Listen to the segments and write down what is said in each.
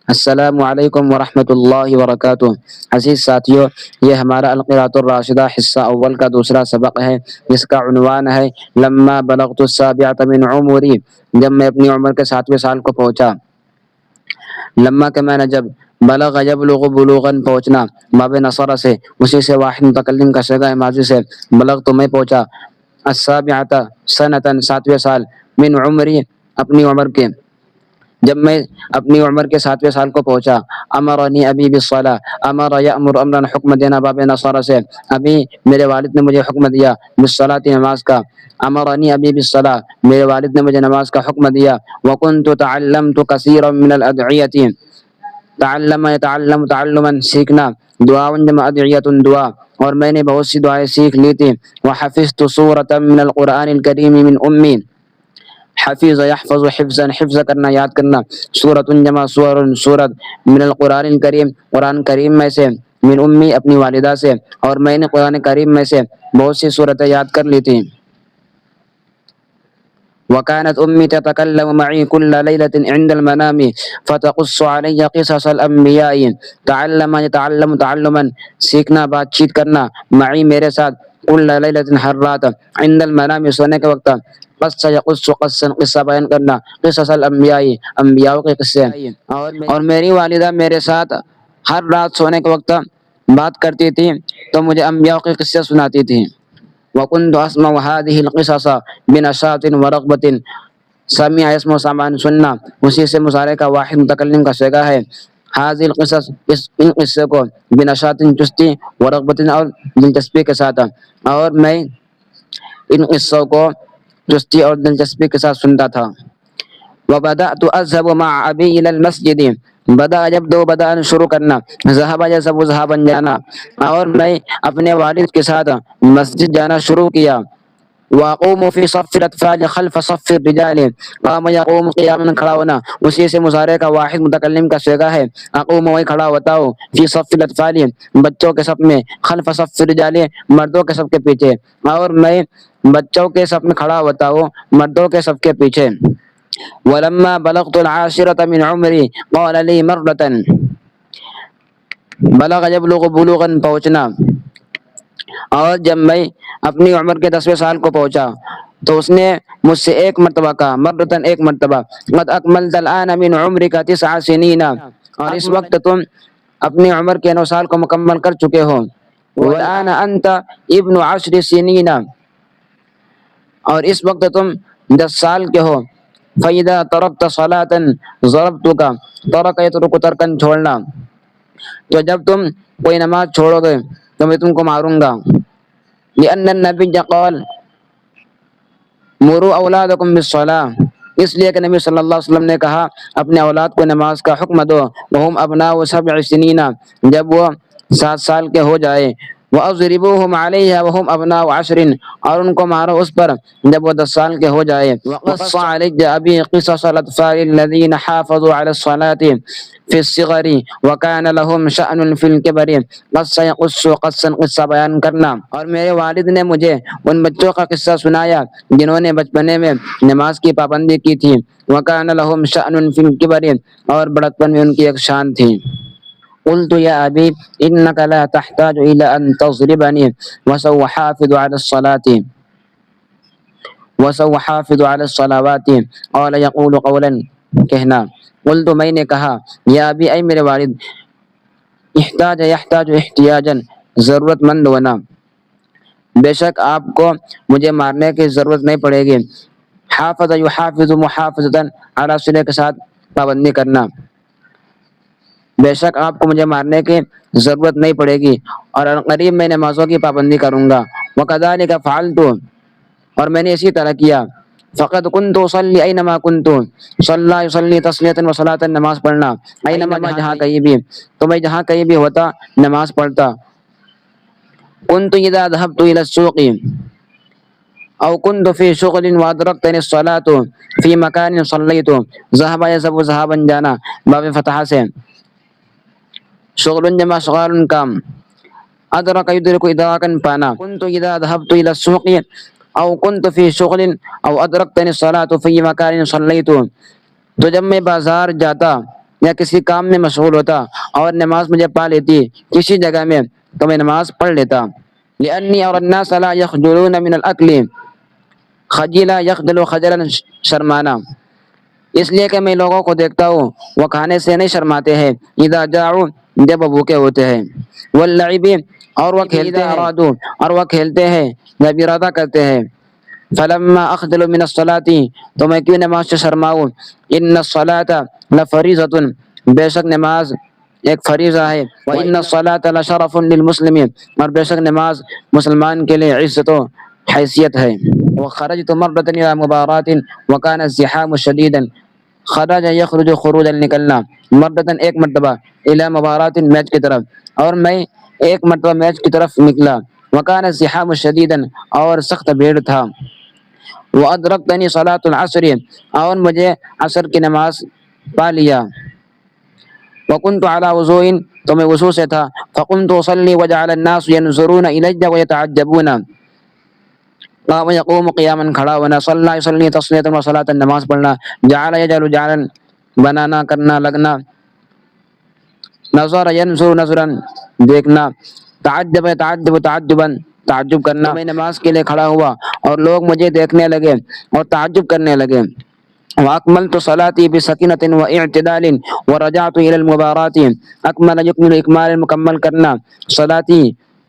السلام علیکم ورحمۃ اللہ وبرکاتہ۔ عزیز ساتھیوں، یہ ہمارا القراءۃ الراشدہ حصہ اول کا دوسرا سبق ہے، جس کا عنوان ہے لما بلغت السابعۃ من عمری، جب میں اپنی عمر کے 7ویں سال کو پہنچا۔ لما کے معنی جب، بلغ یبلغ بلوغاً پہنچنا، باب نصر سے، اسی سے واحد متکلم کا صیغہ ماضی سے، بلغ تو میں پہنچا، السابعۃ سنۃ 7ویں سال، من عمری اپنی عمر کے، جب میں اپنی عمر کے 7ویں سال کو پہنچا۔ امرنی ابی بالصلاۃ، امر یامر امرا حکم دینا، باب نصر سے، ابھی میرے والد نے مجھے حکم دیا، بالصلاۃ نماز کا، امرنی ابی بالصلاۃ میرے والد نے مجھے نماز کا حکم دیا۔ وکنت تعلمت کثیرا من الادعیۃ، تعلم یتعلم تعلما سیکھنا، دعا جمع ادعیۃ دعا، اور میں نے بہت سی دعائیں سیکھ لی تھی۔ وحفظت سورۃ من القرآن الکریم من امی، حفظ یحفظ حفظا، حفظ کرنا یاد کرنا، سورۃ جمع سور سورت، من القرآن الکریم قرآن کریم میں سے، من امی اپنی والدہ سے، اور میں نے قرآن کریم میں سے بہت سی صورتیں یاد کر لی تھیں۔ وكانت أمي تتكلم معي كل ليلة عند المنام فتقص علي قصص الأنبياء، تعلم يتعلم تعلما سیکھنا بات چیت کرنا، معی میرے ساتھ، كل ليلة ہر رات، عند المنام سونے کے وقت، قص یقص قصا قصہ بیان کرنا، قصص الانبیاء انبیاء کے قصے، اور میری والدہ میرے ساتھ ہر رات سونے کے وقت بات کرتی تھی تو مجھے انبیاء کے قصے سناتی تھی۔ وكنت اسمع هذه القصص بنشاط ورغبة، سمع اسم سامان سننا، اسی سے مضارع کا واحد متکلم کا صیغہ ہے، هذه القصص ان قصے کو، بنشاط چستی، ورغبت اور دلچسپی کے ساتھ، اور میں ان قصوں کو چستی اور دلچسپی کے ساتھ سنتا تھا۔ وبدأت أذهب مع أبي إلى المسجد، بدا جب دو بدا شروع کرنا، ذهب يذهب ذهابا جانا، اور میں اپنے والد کے ساتھ مسجد جانا شروع کیا۔ واقوم في صف الاطفال خلف صف الرجال، قام يقوم قیاما کھڑا ہونا، اسی سے مضارع کا واحد متکلم کا صیغہ ہے، اقوم وہی کھڑا ہوتا ہوں، فی صف الاطفال بچوں کے صف میں، خلف صف الرجال مردوں کے صف کے پیچھے، اور میں بچوں کے صف میں کھڑا ہوتا ہوں مردوں کے صف کے پیچھے۔ ولما بلغت العاشرة من عمری قال لي مرة، بلغ یبلغ بلوغا پہنچنا، اور جب میں اپنی عمر کے 10ویں سال کو پہنچا تو اس نے مجھ سے ایک مرتبہ کہا، مرتن ایک مرتبہ، قد اکملت الآن من عمرک 9 سنین، اور اس وقت تم اپنی عمر کے 9 سال کو مکمل کر چکے ہو۔ والآن انت ابن 10 سنین، اور اس وقت تم 10 سال کے ہو۔ فإذا تركت صلاة ضربتك، ترك يترك ترکا چھوڑنا، تو جب تم کوئی نماز چھوڑو گے تو میں تم کو ماروں گا۔ لأن النبي قال مروا اولادکم بالصلاة، اس لیے کہ نبی صلی اللہ علیہ وسلم نے کہا اپنے اولاد کو نماز کا حکم دو، وهم ابناء 7 سنین، جب وہ 7 سال کے ہو جائے، وَأَضْرِبُوهُمْ عَلَيْهَا وَهُمْ أَبْنَاءُ 10، اور ان کو مارو اس پر جب وہ 10 سال کے ہو جائے۔ وَقَصَّ عَلَيَّ أَبِي قِصَصَ الْأَطْفَالِ الَّذِينَ حَافَظُوا عَلَى الصَّلَاةِ فِي الصِّغَرِ وَكَانَ لَهُمْ شَأْنٌ فِي الْكِبَرِ، قص یقص قصا قصہ بیان کرنا، اور میرے والد نے مجھے ان بچوں کا قصہ سنایا جنہوں نے بچپنے میں نماز کی پابندی کی تھی، وَكَانَ لَهُمْ شَأْنٌ فِي الْكِبَرِ، اور بڑکپن میں ان کی ایک شان تھی۔ قلت يا أبي إنك لا تحتاج إلى أن تضربني وسأحافظ على الصلاة وسأحافظ على الصلوات، قال يقول قولا کہنا۔ قلت میں نے کہا، یا ابی اے میرے والد، احتاج یحتاج احتیاجا ضرورت مند ہونا، بے شک آپ کو مجھے مارنے کی ضرورت نہیں پڑے گی۔ حافظ یحافظ محافظتا علی صلہ کے ساتھ پابندی کرنا، بے شک آپ کو مجھے مارنے کی ضرورت نہیں پڑے گی، اور قریب میں نمازوں کی پابندی کروں گا۔ وَكَذَلِكَ فَعَلْتُ، اور میں نے اسی طرح کیا۔ فَقَدْ كُنْتُ أُصَلِّي أَيْنَمَا كُنْتُ، صَلَّى يُصَلِّي تَصْلِيَةً وَصَلَاةً، نماز پڑھنا، أَيْنَمَا جہاں کہیں بھی، تو میں جہاں کہیں بھی ہوتا نماز پڑھتا۔ كُنْتُ إِذَا ذَهَبْتُ إِلَى السُّوقِ أو كنت في شغل وأدركتني الصلاة في مكان صليت، ذهب يذهب ذهابا جانا، باب فتحہ سے، شغل جمع شغال کام، ادرک یدرک ادراکا پانا۔ كنت اذا ذهبت الى السوق او كنت في شغل او ادركتني الصلاة في مكان صليت، تو جب میں بازار جاتا یا کسی کام میں مشغول ہوتا اور نماز مجھے پا لیتی کسی جگہ میں تو میں نماز پڑھ لیتا۔ لأني أرى الناس لا يخجلون من الأكل، خجلا يخجل خجلا، شرمانا، اس لیے کہ میں لوگوں کو دیکھتا ہوں وہ کھانے سے نہیں شرماتے ہیں، اذا جاعوا، جب وہ بھوکے ہوتے ہیں، واللعب، اور وہ کھیلتے ہیں، ارادو، اور وہ کھیلتے ہیں جب ارادہ کرتے ہیں، فلما اخجل من الصلاة، تو میں کیوں نماز سے شرماؤں، ان الصلاة لفریضة، بے شک نماز ایک فریضہ ہے، وان الصلاة لشرف للمسلم، اور بے شک نماز مسلمان کے لیے عزت و حیثیت ہے۔ وخرجت مرة إلى مباراة وكان الزحام شديدا، خرج یخرج خروجا، نکلنا، مرتن ایک مرتبہ، الی مبارات، میچ کی طرف، اور میں ایک مرتبہ میچ کی طرف نکلا، وکان الزحام شدیدا، اور سخت بھیڑ تھا، وادرکتنی صلاة العصر، اور مجھے عصر کی نماز پا لیا، وکنت علی وضوء، تو میں وضو سے تھا، فقمت اصلی وجعل الناس ينظرون الی ويتعجبون، قام یقوم قیاما، کھڑا ہونا، صلی یصلی تصلیۃ و صلاۃ، نماز پڑھنا، جعل یجعل جعلا، بنانا، کرنا، لگنا، نظر ینظر نظرا، دیکھنا، تعجب یتعجب تعجبا، تعجب کرنا، میں نماز کے لیے کھڑا ہوا اور لوگ مجھے دیکھنے لگے اور تعجب کرنے لگے، واکملت صلاتی بسکینۃ واعتدال ورجعت الی المبارات، اکمل یکمل، اکمال، مکمل کرنا، صلاتی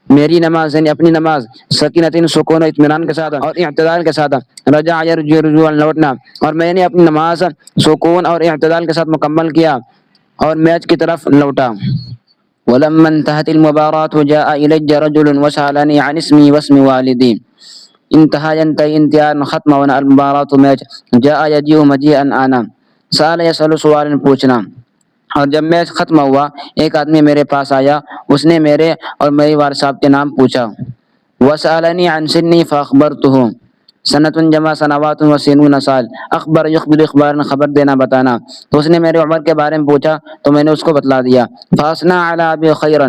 میری نماز، یعنی اپنی نماز، سکینۃ، سکون و اطمینان کے ساتھ، اور اعتدال کے ساتھ، رجع یرجع رجوعا، لوٹنا، اور میں نے اپنی نماز سکون اور اعتدال کے ساتھ مکمل کیا اور میچ کی طرف لوٹا۔ ولما انتهت المباراة جاء إلي رجل وسألني عن اسمي واسم والدي، انتهى ينتهي انتهاء، ختم ہونا، المباراة میچ، جاء يجيء مجيئا آنا، سأل يسأل سوال، پوچھنا، اور جب میچ ختم ہوا ایک آدمی میرے پاس آیا، اس نے میرے اور میری والد صاحب کے نام پوچھا، وسألني عن سني فأخبرته، سنت جمع سنوات وسنون، سال، اخبر یخبر اخبار، خبر دینا، بتانا، تو اس نے میری عمر کے بارے میں پوچھا تو میں نے اس کو بتلا دیا، فاثنى على ابي خيرا،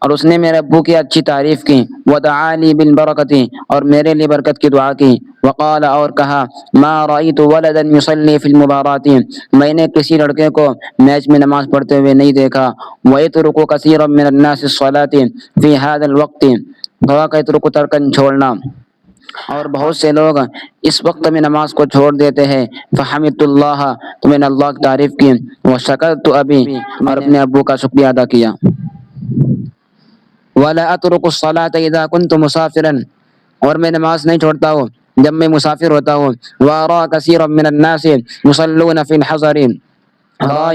اور اس نے میرے ابو کی اچھی تعریف کی، ودعا لي بالبرکۃ، اور میرے لیے برکت کی دعا کی، وقال، اور کہا، ما رأيت ولدا يصلي في المباراة، میں نے کسی لڑکے کو میچ میں نماز پڑھتے ہوئے نہیں دیکھا، ويترك كثيرا من الناس الصلاة في هذا الوقت، ويترك ترکن، چھوڑنا، اور بہت سے لوگ اس وقت میں نماز کو چھوڑ دیتے ہیں، فحمدت اللہ، تو میں نے اللہ کی تعریف کی، وشکرت ابی، اور اپنے ابو کا شکریہ ادا کیا، ولا اترک الصلاة اذا كنت مسافرا، اور میں نماز نہیں چھوڑتا ہوں جب میں مسافر ہوتا ہوں، وارى كثيرا من الناس يصلون في الحضر،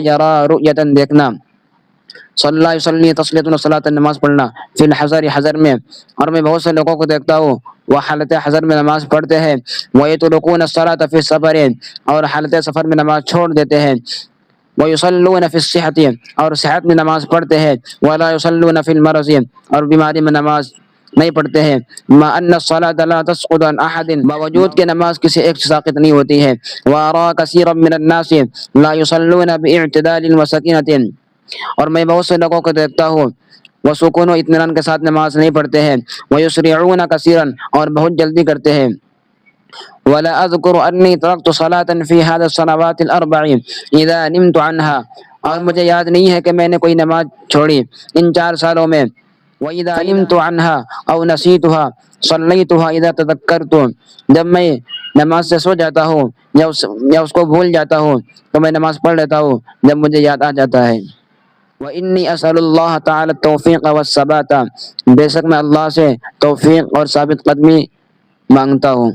یرا رؤیتا، دیکھنا، صلی یصلی تصلیۃ و صلاۃ، نماز پڑھنا، فی الحضر، حضر میں، اور میں بہت سے لوگوں کو دیکھتا ہوں وہ حالت حضر میں نماز پڑھتے ہیں، ویترکون الصلاۃ فی السفر، اور حالت سفر میں نماز چھوڑ دیتے ہیں، ویصلون فی الصحۃ، اور صحت میں نماز پڑھتے ہیں، ولا یصلون فی المرض، اور بیماری میں نماز نہیں پڑھتے ہیں، ما ان الصلاۃ لا تسقط عن احد، باوجود کہ نماز کسی ایک سے ساقط نہیں ہوتی ہے، وارى كثيرا من الناس لا يصلون باعتدال وسکینۃ، اور میں بہت سے لوگوں کو دیکھتا ہوں وہ سکون و اطمینان کے ساتھ نماز نہیں پڑھتے ہیں، ویسرعون کثیرا، اور بہت جلدی کرتے ہیں، ولا اذكر انی ترکت صلاة في هذه السنوات الاربع اذا نمت عنها، اور مجھے یاد نہیں ہے کہ میں نے کوئی نماز چھوڑی ان 4 سالوں میں، واذا نمت عنها او نسيتها صليتها اذا تذكرت، جب میں نماز سے سو جاتا ہوں یا اس کو بھول جاتا ہوں تو میں نماز پڑھ لیتا ہوں جب مجھے یاد آ جاتا ہے، وإني أسأل الله تعالى التوفيق والثبات، بے شک میں اللہ سے توفیق اور ثابت قدمی مانگتا ہوں۔